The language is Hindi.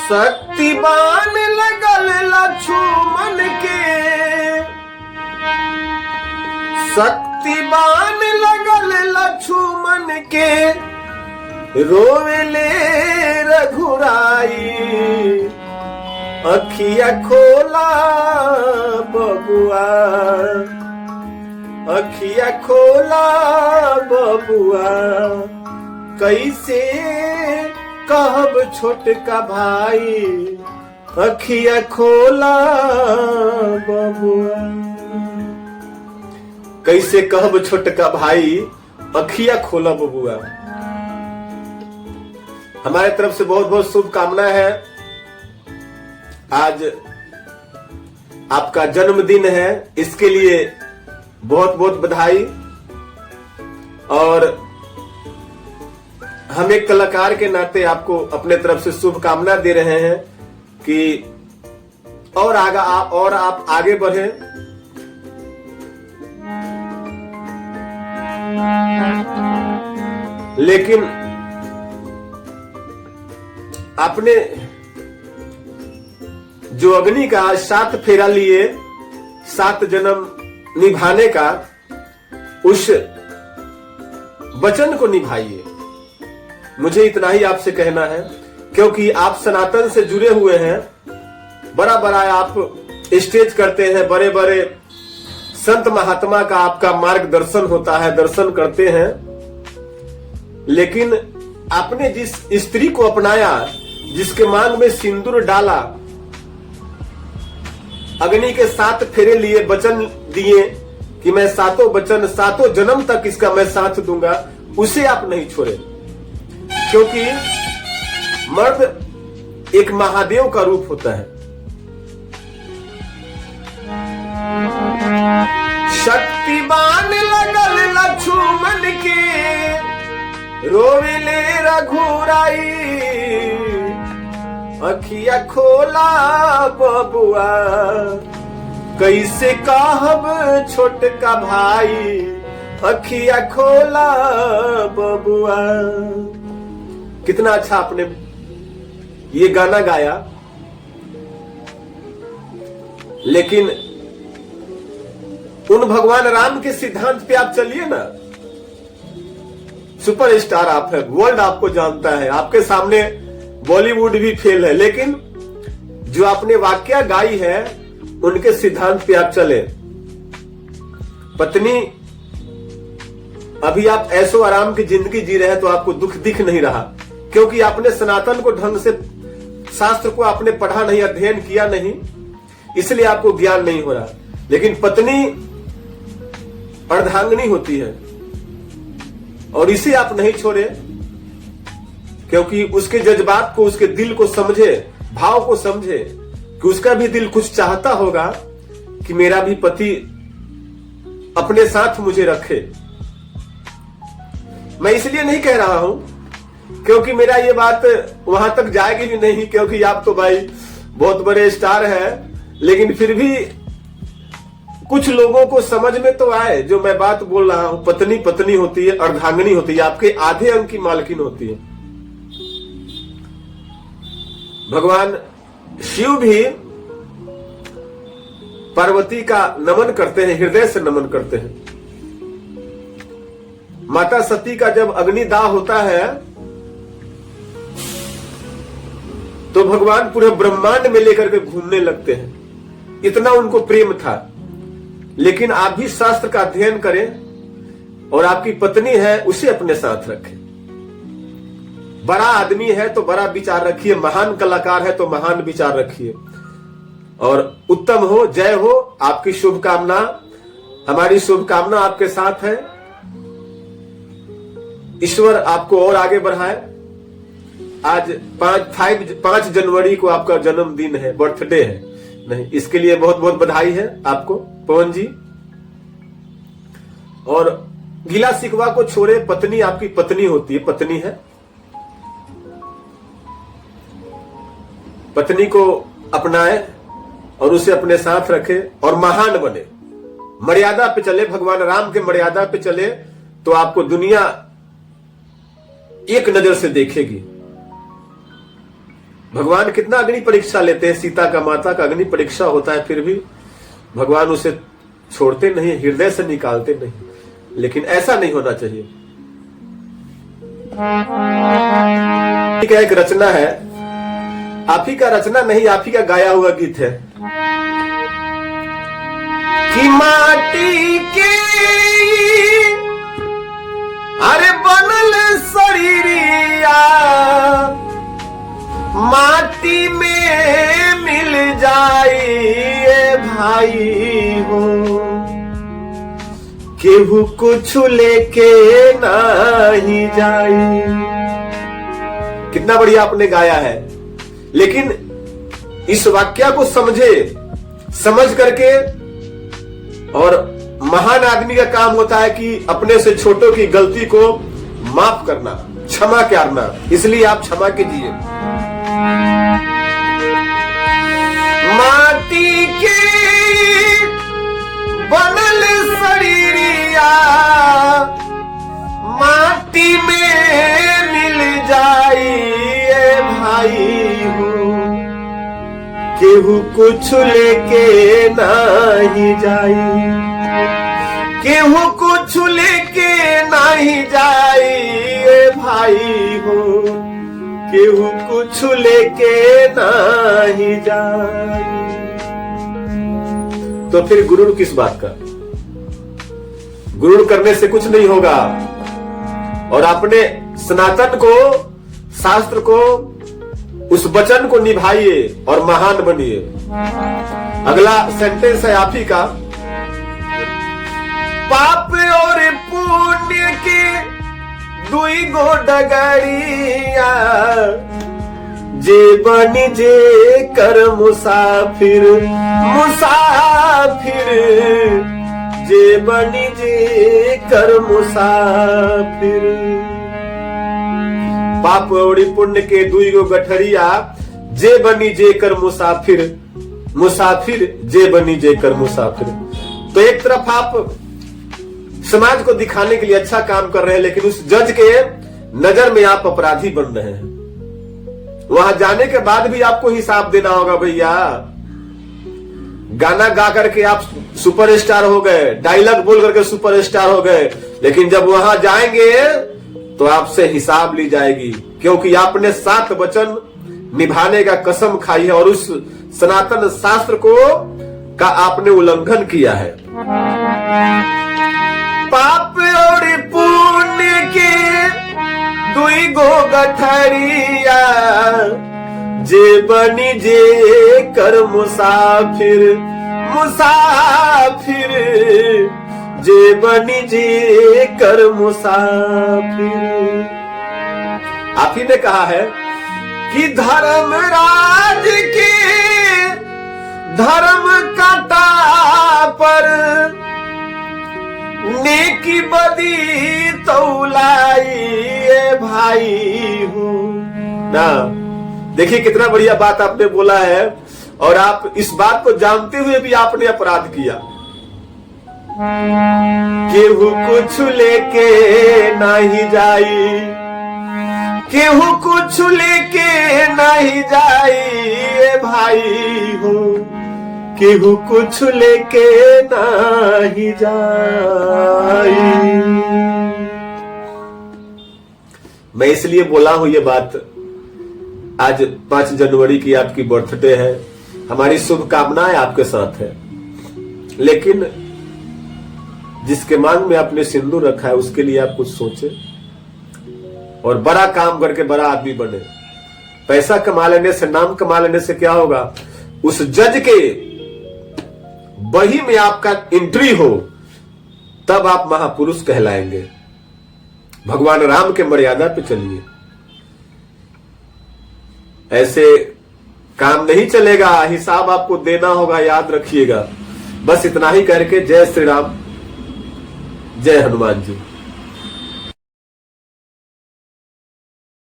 शक्तिमान लगल लक्ष्मण के, शक्तिमान लगल लक्ष्मण के, रोवेले रघुराई, अखिया खोला बबुआ, अखिया खोला बबुआ, कैसे कहब छोटका भाई, अखिया खोला बबुआ। कैसे कहब छोटका भाई, अखिया खोला बबुआ। हमारे तरफ से बहुत बहुत शुभकामना है। आज आपका जन्मदिन है, इसके लिए बहुत बहुत बधाई। और हम एक कलाकार के नाते आपको अपने तरफ से शुभकामना दे रहे हैं कि और आप आगे बढ़े। लेकिन आपने जो अग्नि का 7 फेरा लिए, 7 जन्म निभाने का, उस वचन को निभाइए। मुझे इतना ही आपसे कहना है, क्योंकि आप सनातन से जुड़े हुए हैं। बड़ा बड़ा आप स्टेज करते हैं, बड़े बड़े संत महात्मा का आपका मार्गदर्शन होता है, दर्शन करते हैं। लेकिन आपने जिस स्त्री को अपनाया, जिसके मांग में सिंदूर डाला, अग्नि के 7 फेरे लिए, वचन दिए कि मैं 7 वचन 7 जन्म तक इसका मैं साथ दूंगा, उसे आप नहीं छोड़े। क्योंकि मर्द एक महादेव का रूप होता है। शक्तिमान लगल लक्ष्मण के, रोवेले रघुराई, अखिया खोला बबुआ, कैसे कहब छोटका भाई, अखिया खोला बबुआ। कितना अच्छा आपने ये गाना गाया। लेकिन उन भगवान राम के सिद्धांत पे आप चलिए ना। सुपरस्टार आप है, वर्ल्ड आपको जानता है, आपके सामने बॉलीवुड भी फेल है। लेकिन जो आपने वाक्या गाई है, उनके सिद्धांत पे आप चले। पत्नी, अभी आप ऐसो आराम की जिंदगी जी रहे हैं तो आपको दुख दिख नहीं रहा, क्योंकि आपने सनातन को ढंग से, शास्त्र को आपने पढ़ा नहीं, अध्ययन किया नहीं, इसलिए आपको ज्ञान नहीं हो रहा। लेकिन पत्नी अर्धांगिनी होती है, और इसे आप नहीं छोड़े, क्योंकि उसके जज्बात को, उसके दिल को समझे, भाव को समझे कि उसका भी दिल कुछ चाहता होगा कि मेरा भी पति अपने साथ मुझे रखे। मैं इसलिए नहीं कह रहा हूं क्योंकि मेरा ये बात वहां तक जाएगी भी नहीं, क्योंकि आप तो भाई बहुत बड़े स्टार हैं। लेकिन फिर भी कुछ लोगों को समझ में तो आए जो मैं बात बोल रहा हूं। पत्नी पत्नी होती है, अर्धांगिनी होती है, आपके आधे अंग की मालकिन होती है। भगवान शिव भी पार्वती का नमन करते हैं, हृदय से नमन करते हैं। माता सती का जब अग्निदाह होता है तो भगवान पूरे ब्रह्मांड में लेकर के घूमने लगते हैं, इतना उनको प्रेम था। लेकिन आप भी शास्त्र का अध्ययन करें और आपकी पत्नी है उसे अपने साथ रखें। बड़ा आदमी है तो बड़ा विचार रखिए, महान कलाकार है तो महान विचार रखिए। और उत्तम हो, जय हो। आपकी शुभकामना, हमारी शुभकामना आपके साथ है। ईश्वर आपको और आगे बढ़ाए। आज 5 जनवरी को आपका जन्मदिन है, बर्थडे है नहीं, इसके लिए बहुत बहुत बधाई है आपको पवन जी। और गिला शिकवा को छोड़े, पत्नी आपकी पत्नी होती है, पत्नी है। पत्नी को अपनाए और उसे अपने साथ रखे और महान बने, मर्यादा पे चले, भगवान राम के मर्यादा पे चले तो आपको दुनिया एक नजर से देखेगी। भगवान कितना अग्नि परीक्षा लेते हैं, सीता का माता का अग्नि परीक्षा होता है, फिर भी भगवान उसे छोड़ते नहीं, हृदय से निकालते नहीं। लेकिन ऐसा नहीं होना चाहिए। एक रचना है, आप ही का रचना नहीं, आप ही का गाया हुआ गीत है कि माटी के अरे बनल शरीरिया माटी में मिल जाए भाई हो, केहू कुछ लेके नहीं जाए। कितना बढ़िया आपने गाया है। लेकिन इस वाक्य को समझे, समझ करके, और महान आदमी का काम होता है कि अपने से छोटों की गलती को माफ करना, क्षमा करना। इसलिए आप क्षमा कीजिए। माटी के बनल शरीरिया माटी में मिल जाइए भाई हो, केहू कुछ लेके नहीं जाई, केहू कुछ लेके नहीं जाइए भाई हो, केहू कुछ लेके नहीं जाई। तो फिर गुरुर किस बात का? गुरुर करने से कुछ नहीं होगा। और अपने सनातन को, शास्त्र को, उस वचन को निभाइए और महान बनिए। अगला सेंटेंस है आप ही का, पाप और पुण्य के दुई गो डगरिया, जे बनी जे कर मुसाफिर, मुसाफिर, जे बनी जे कर मुसाफिर। पाप और पुण्य के दुई गो गठरिया, जे बनी जे कर मुसाफिर, मुसाफिर जे बनी जे कर मुसाफिर। तो एक तरफ आप समाज को दिखाने के लिए अच्छा काम कर रहे हैं, लेकिन उस जज के नजर में आप अपराधी बन रहे हैं। वहां जाने के बाद भी आपको हिसाब देना होगा भैया। गाना गा करके आप सुपरस्टार हो गए, डायलॉग बोल करके सुपरस्टार हो गए, लेकिन जब वहां जाएंगे तो आपसे हिसाब ली जाएगी, क्योंकि आपने 7 वचन निभाने का कसम खाई है और उस सनातन शास्त्र को का आपने उल्लंघन किया है। पाप और पुण्य के दुई गो गठरिया, जे बनी जे कर मुसाफिर, मुसाफिर, जे बनी जे कर मुसाफिर। आप ही ने कहा है कि धर्मराज के धर्म काटा पर नेकी बदी तौलाई भाई हो ना। देखिए कितना बढ़िया बात आपने बोला है, और आप इस बात को जानते हुए भी आपने अपराध किया। केहू कुछ लेके नहीं जाई, केहू कुछ लेके नहीं जाई भाई हो, केहू कुछ लेके नहीं जाई। मैं इसलिए बोला हूं ये बात, आज 5 जनवरी की आपकी बर्थडे है, हमारी शुभकामनाएं आपके साथ है। लेकिन जिसके मांग में आपने सिंदूर रखा है उसके लिए आप कुछ सोचे और बड़ा काम करके बड़ा आदमी बने। पैसा कमा लेने से, नाम कमा लेने से क्या होगा? उस जज के बही में आपका एंट्री हो, तब आप महापुरुष कहलाएंगे। भगवान राम के मर्यादा पे चलिए, ऐसे काम नहीं चलेगा, हिसाब आपको देना होगा, याद रखिएगा। बस इतना ही करके जय श्री राम, जय हनुमान जी।